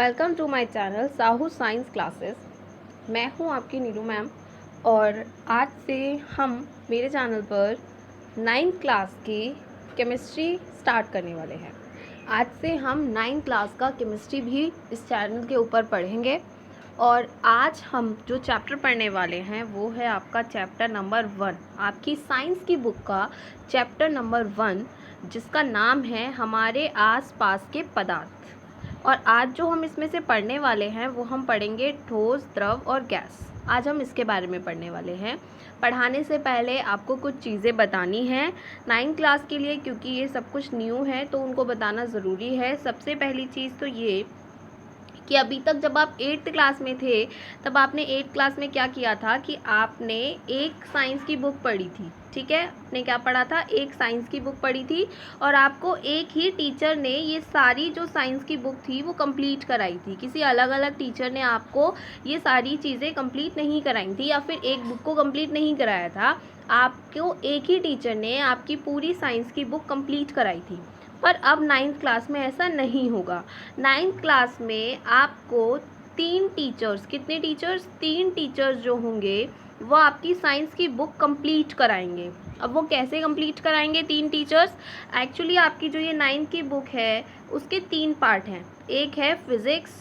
Welcome to my channel Sahu science classes. मैं हूं आपकी नीरू मैम और आज से हम मेरे चैनल पर 9th क्लास की केमिस्ट्री स्टार्ट करने वाले हैं। आज से हम 9th क्लास का केमिस्ट्री भी इस चैनल के ऊपर पढ़ेंगे और आज हम जो चैप्टर पढ़ने वाले हैं वो है आपका चैप्टर नंबर 1, आपकी साइंस की बुक का चैप्टर नंबर 1, जिसका नाम है हमारे आसपास के पदार्थ। और आज जो हम इसमें से पढ़ने वाले हैं वो हम पढ़ेंगे ठोस, द्रव और गैस। आज हम इसके बारे में पढ़ने वाले हैं। पढ़ाने से पहले आपको कुछ चीज़ें बतानी हैं 9th क्लास के लिए, क्योंकि ये सब कुछ न्यू है तो उनको बताना ज़रूरी है। सबसे पहली चीज़ तो ये कि अभी तक जब आप 8th क्लास में थे तब आपने 8th क्लास में क्या किया था कि आपने एक साइंस की बुक पढ़ी थी। ठीक है, आपने क्या पढ़ा था? एक साइंस की बुक पढ़ी थी और आपको एक ही टीचर ने ये सारी जो साइंस की बुक थी वो कंप्लीट कराई थी। किसी अलग अलग टीचर ने आपको ये सारी चीज़ें कंप्लीट नहीं कराई थी या फिर एक बुक को कंप्लीट नहीं कराया था। आपको एक ही टीचर ने आपकी पूरी साइंस की बुक कंप्लीट कराई थी। पर अब 9th क्लास में ऐसा नहीं होगा। 9th क्लास में आपको 3 टीचर्स, कितने टीचर्स? 3 टीचर्स जो होंगे वो आपकी साइंस की बुक कंप्लीट कराएंगे। अब वो कैसे कंप्लीट कराएंगे 3 टीचर्स? एक्चुअली आपकी जो ये 9th की बुक है उसके 3 पार्ट हैं। एक है फिज़िक्स,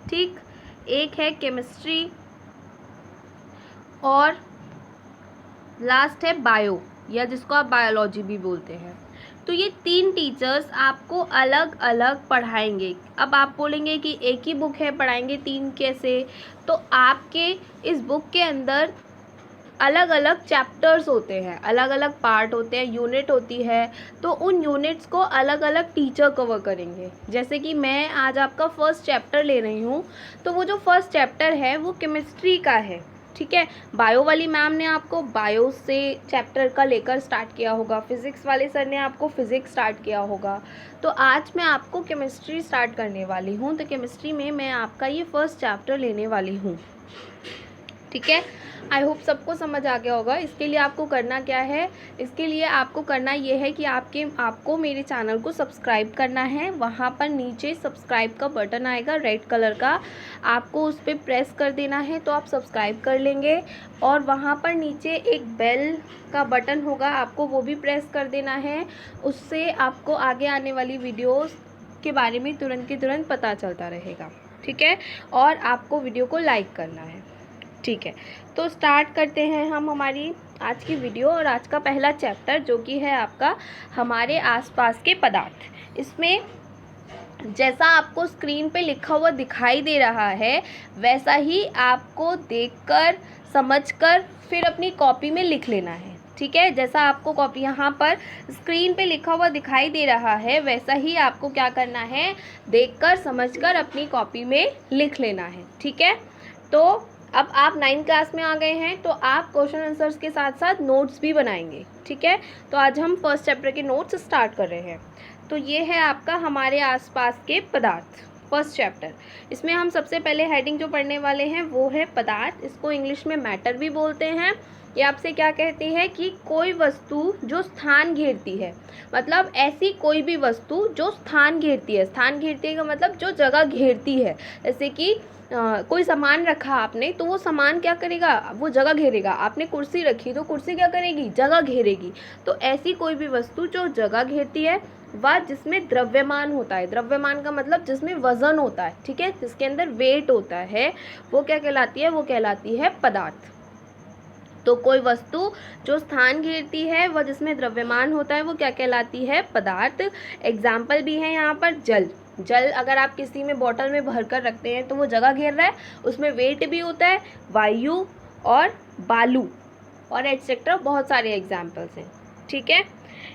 ठीक, एक है केमिस्ट्री और लास्ट है बायो, या जिसको आप बायोलॉजी भी बोलते हैं। तो ये 3 टीचर्स आपको अलग अलग पढ़ाएंगे। अब आप बोलेंगे कि एक ही बुक है, पढ़ाएंगे 3 कैसे? तो आपके इस बुक के अंदर अलग अलग चैप्टर्स होते हैं, अलग अलग पार्ट होते हैं, यूनिट होती है। तो उन यूनिट्स को अलग अलग टीचर कवर करेंगे। जैसे कि मैं आज आपका फर्स्ट चैप्टर ले रही हूँ, तो वो जो फर्स्ट चैप्टर है वो केमिस्ट्री का है। ठीक है, बायो वाली मैम ने आपको बायो से चैप्टर का लेकर स्टार्ट किया होगा, फिज़िक्स वाले सर ने आपको फिज़िक्स स्टार्ट किया होगा। तो आज मैं आपको केमिस्ट्री स्टार्ट करने वाली हूँ। तो केमिस्ट्री में मैं आपका ये फर्स्ट चैप्टर लेने वाली हूँ। ठीक है, आई होप सबको समझ आ गया होगा। इसके लिए आपको करना क्या है? इसके लिए आपको करना ये है कि आपको मेरे चैनल को सब्सक्राइब करना है। वहाँ पर नीचे सब्सक्राइब का बटन आएगा रेड कलर का, आपको उस पर प्रेस कर देना है तो आप सब्सक्राइब कर लेंगे। और वहाँ पर नीचे एक बेल का बटन होगा, आपको वो भी प्रेस कर देना है। उससे आपको आगे आने वाली वीडियोज़ के बारे में तुरंत के तुरंत पता चलता रहेगा। ठीक है, और आपको वीडियो को लाइक करना है। ठीक है, तो स्टार्ट करते हैं हम हमारी आज की वीडियो और आज का पहला चैप्टर, जो कि है आपका हमारे आसपास के पदार्थ। इसमें जैसा आपको स्क्रीन पे लिखा हुआ दिखाई दे रहा है वैसा ही आपको देखकर, समझकर फिर अपनी कॉपी में लिख लेना है। ठीक है, जैसा आपको कॉपी यहाँ पर स्क्रीन पे लिखा हुआ दिखाई दे रहा है वैसा ही आपको क्या करना है? देखकर, समझकर अपनी कॉपी में लिख लेना है। ठीक है, तो अब आप 9th क्लास में आ गए हैं तो आप क्वेश्चन आंसर्स के साथ साथ नोट्स भी बनाएंगे। ठीक है, तो आज हम फर्स्ट चैप्टर के नोट्स स्टार्ट कर रहे हैं। तो ये है आपका हमारे आसपास के पदार्थ, फर्स्ट चैप्टर। इसमें हम सबसे पहले हेडिंग जो पढ़ने वाले हैं वो है पदार्थ। इसको इंग्लिश में मैटर भी बोलते हैं। ये आपसे क्या कहती है कि कोई वस्तु जो स्थान घेरती है, मतलब ऐसी कोई भी वस्तु जो स्थान घेरती है। स्थान घेरती है का मतलब जो जगह घेरती है। जैसे कि कोई सामान रखा आपने तो वो सामान क्या करेगा? वो जगह घेरेगा। आपने कुर्सी रखी तो कुर्सी क्या करेगी? जगह घेरेगी। तो ऐसी कोई भी वस्तु जो जगह घेरती है व जिसमें द्रव्यमान होता है। द्रव्यमान का मतलब जिसमें वजन होता है, ठीक है, जिसके अंदर वेट होता है, वो क्या कहलाती है? वो कहलाती है पदार्थ। तो कोई वस्तु जो स्थान घेरती है व जिसमें द्रव्यमान होता है वो क्या कहलाती है? पदार्थ। एग्जाम्पल भी है यहाँ पर जल। जल अगर आप किसी में बॉटल में भर कर रखते हैं तो वो जगह घेर रहा है, उसमें वेट भी होता है। वायु और बालू और एटसेट्रा, बहुत सारे एग्जाम्पल्स हैं। ठीक है,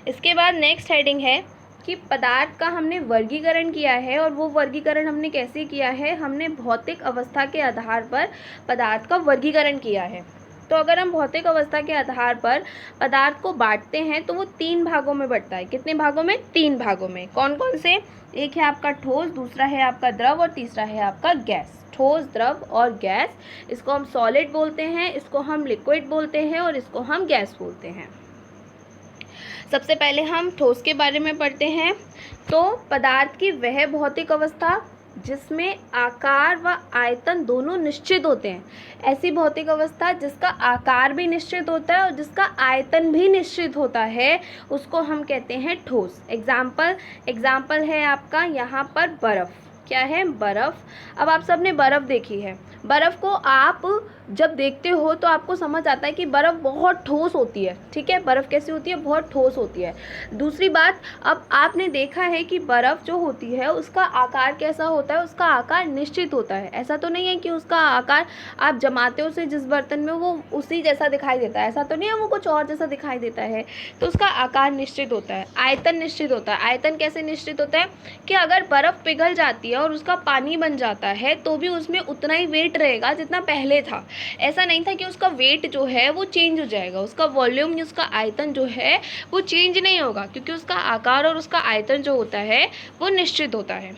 इसके बाद नेक्स्ट हेडिंग है कि पदार्थ का हमने वर्गीकरण किया है। और वो वर्गीकरण हमने कैसे किया है? हमने भौतिक अवस्था के आधार पर पदार्थ का वर्गीकरण किया है। तो अगर हम भौतिक अवस्था के आधार पर पदार्थ को बांटते हैं तो वो 3 भागों में बढ़ता है। कितने भागों में? 3 भागों में। कौन कौन से? एक है आपका ठोस, दूसरा है आपका द्रव और तीसरा है आपका गैस। ठोस, द्रव और गैस। इसको हम सॉलिड बोलते हैं, इसको हम लिक्विड बोलते हैं और इसको हम गैस बोलते हैं। सबसे पहले हम ठोस के बारे में पढ़ते हैं। तो पदार्थ की वह भौतिक अवस्था जिसमें आकार व आयतन दोनों निश्चित होते हैं। ऐसी भौतिक अवस्था जिसका आकार भी निश्चित होता है और जिसका आयतन भी निश्चित होता है, उसको हम कहते हैं ठोस। एग्जाम्पल है आपका यहाँ पर बर्फ़। क्या है? बर्फ़। अब आप सबने बर्फ़ देखी है। बर्फ़ को आप जब देखते हो तो आपको समझ आता है कि बर्फ़ बहुत ठोस होती है। ठीक है, बर्फ़ कैसी होती है? बहुत ठोस होती है। दूसरी बात, अब आपने देखा है कि बर्फ़ जो होती है उसका आकार कैसा होता है? उसका आकार निश्चित होता है। ऐसा तो नहीं है कि उसका आकार आप जमाते हो उसे जिस बर्तन में, वो उसी जैसा दिखाई देता है। ऐसा तो नहीं है वो कुछ और जैसा दिखाई देता है। तो उसका आकार निश्चित होता है, आयतन निश्चित होता है। आयतन कैसे निश्चित होता है कि अगर बर्फ़ पिघल जाती है और उसका पानी बन जाता है तो भी उसमें उतना ही वेट रहेगा जितना पहले था। ऐसा नहीं था कि उसका वेट जो है वो चेंज हो जाएगा, उसका वॉल्यूम, उसका आयतन जो है वो चेंज नहीं होगा, क्योंकि उसका आकार और उसका आयतन जो होता है वो निश्चित होता है।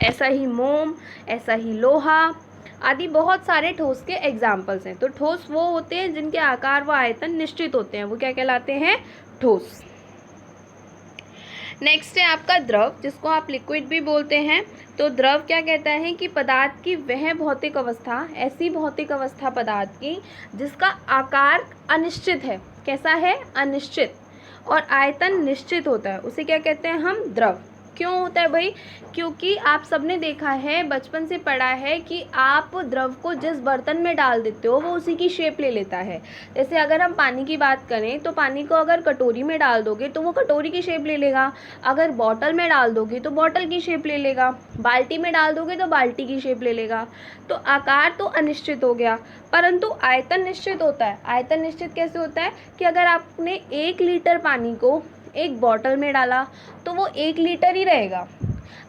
ऐसा ही मोम, ऐसा ही लोहा आदि बहुत सारे ठोस के एग्जाम्पल्स हैं। तो ठोस वो होते हैं जिनके आकार व आयतन निश्चित होते हैं, वो क्या कहलाते हैं? ठोस। नेक्स्ट है आपका द्रव, जिसको आप लिक्विड भी बोलते हैं। तो द्रव क्या कहता है कि पदार्थ की वह भौतिक अवस्था, ऐसी भौतिक अवस्था पदार्थ की जिसका आकार अनिश्चित है। कैसा है? अनिश्चित। और आयतन निश्चित होता है, उसे क्या कहते हैं हम? द्रव। क्यों होता है भाई? क्योंकि आप सबने देखा है, बचपन से पढ़ा है कि आप द्रव को जिस बर्तन में डाल देते हो वो उसी की शेप ले लेता है। जैसे अगर हम पानी की बात करें तो पानी को अगर कटोरी में डाल दोगे तो वो कटोरी की शेप ले लेगा, अगर बॉटल में डाल दोगे तो बॉटल की शेप ले लेगा, बाल्टी में डाल दोगे तो बाल्टी की शेप ले लेगा। तो आकार तो अनिश्चित हो गया, परंतु आयतन निश्चित होता है। आयतन निश्चित कैसे होता है कि अगर आपने 1 लीटर पानी को एक बॉटल में डाला तो वो 1 लीटर ही रहेगा।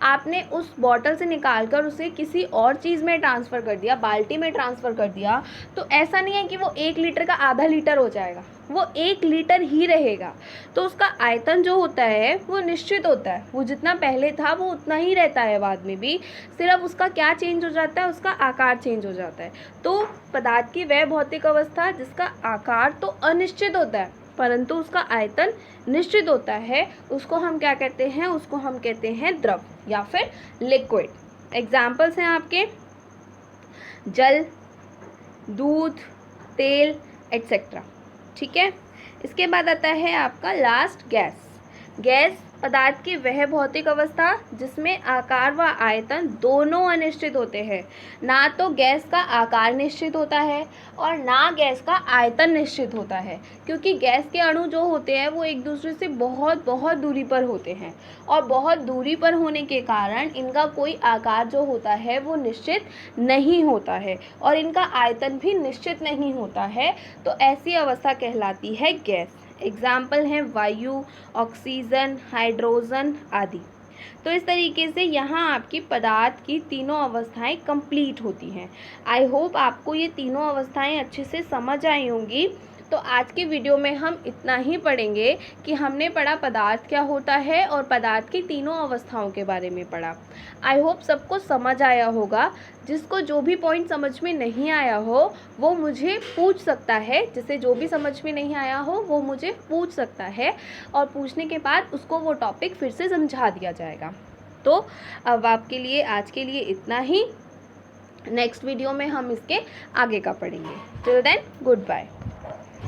आपने उस बॉटल से निकाल कर उसे किसी और चीज़ में ट्रांसफ़र कर दिया, बाल्टी में ट्रांसफ़र कर दिया, तो ऐसा नहीं है कि वो 1 लीटर का आधा लीटर हो जाएगा, वो 1 लीटर ही रहेगा। तो उसका आयतन जो होता है वो निश्चित होता है, वो जितना पहले था वो उतना ही रहता है बाद में भी, सिर्फ उसका क्या चेंज हो जाता है? उसका आकार चेंज हो जाता है। तो पदार्थ की वह भौतिक अवस्था जिसका आकार तो अनिश्चित होता है परंतु उसका आयतन निश्चित होता है, उसको हम क्या कहते हैं? उसको हम कहते हैं द्रव या फिर लिक्विड। एग्जाम्पल्स हैं आपके जल, दूध, तेल एट्सेट्रा। ठीक है, इसके बाद आता है आपका लास्ट गैस। गैस पदार्थ की वह भौतिक अवस्था जिसमें आकार व आयतन दोनों अनिश्चित होते हैं। ना तो गैस का आकार निश्चित होता है और ना गैस का आयतन निश्चित होता है, क्योंकि गैस के अणु जो होते हैं वो एक दूसरे से बहुत बहुत दूरी पर होते हैं और बहुत दूरी पर होने के कारण इनका कोई आकार जो होता है वो निश्चित नहीं होता है और इनका आयतन भी निश्चित नहीं होता है। तो ऐसी अवस्था कहलाती है गैस। एग्जाम्पल हैं वायु, ऑक्सीजन, हाइड्रोजन आदि। तो इस तरीके से यहाँ आपकी पदार्थ की तीनों अवस्थाएं कंप्लीट होती हैं। आई होप आपको ये तीनों अवस्थाएं अच्छे से समझ आई होंगी। तो आज की वीडियो में हम इतना ही पढ़ेंगे कि हमने पढ़ा पदार्थ क्या होता है और पदार्थ की तीनों अवस्थाओं के बारे में पढ़ा। आई होप सबको समझ आया होगा। जिसको जो भी पॉइंट समझ में नहीं आया हो वो मुझे पूछ सकता है, जिसे जो भी समझ में नहीं आया हो वो मुझे पूछ सकता है और पूछने के बाद उसको वो टॉपिक फिर से समझा दिया जाएगा। तो अब आपके लिए आज के लिए इतना ही। नेक्स्ट वीडियो में हम इसके आगे का पढ़ेंगे। Till then good bye.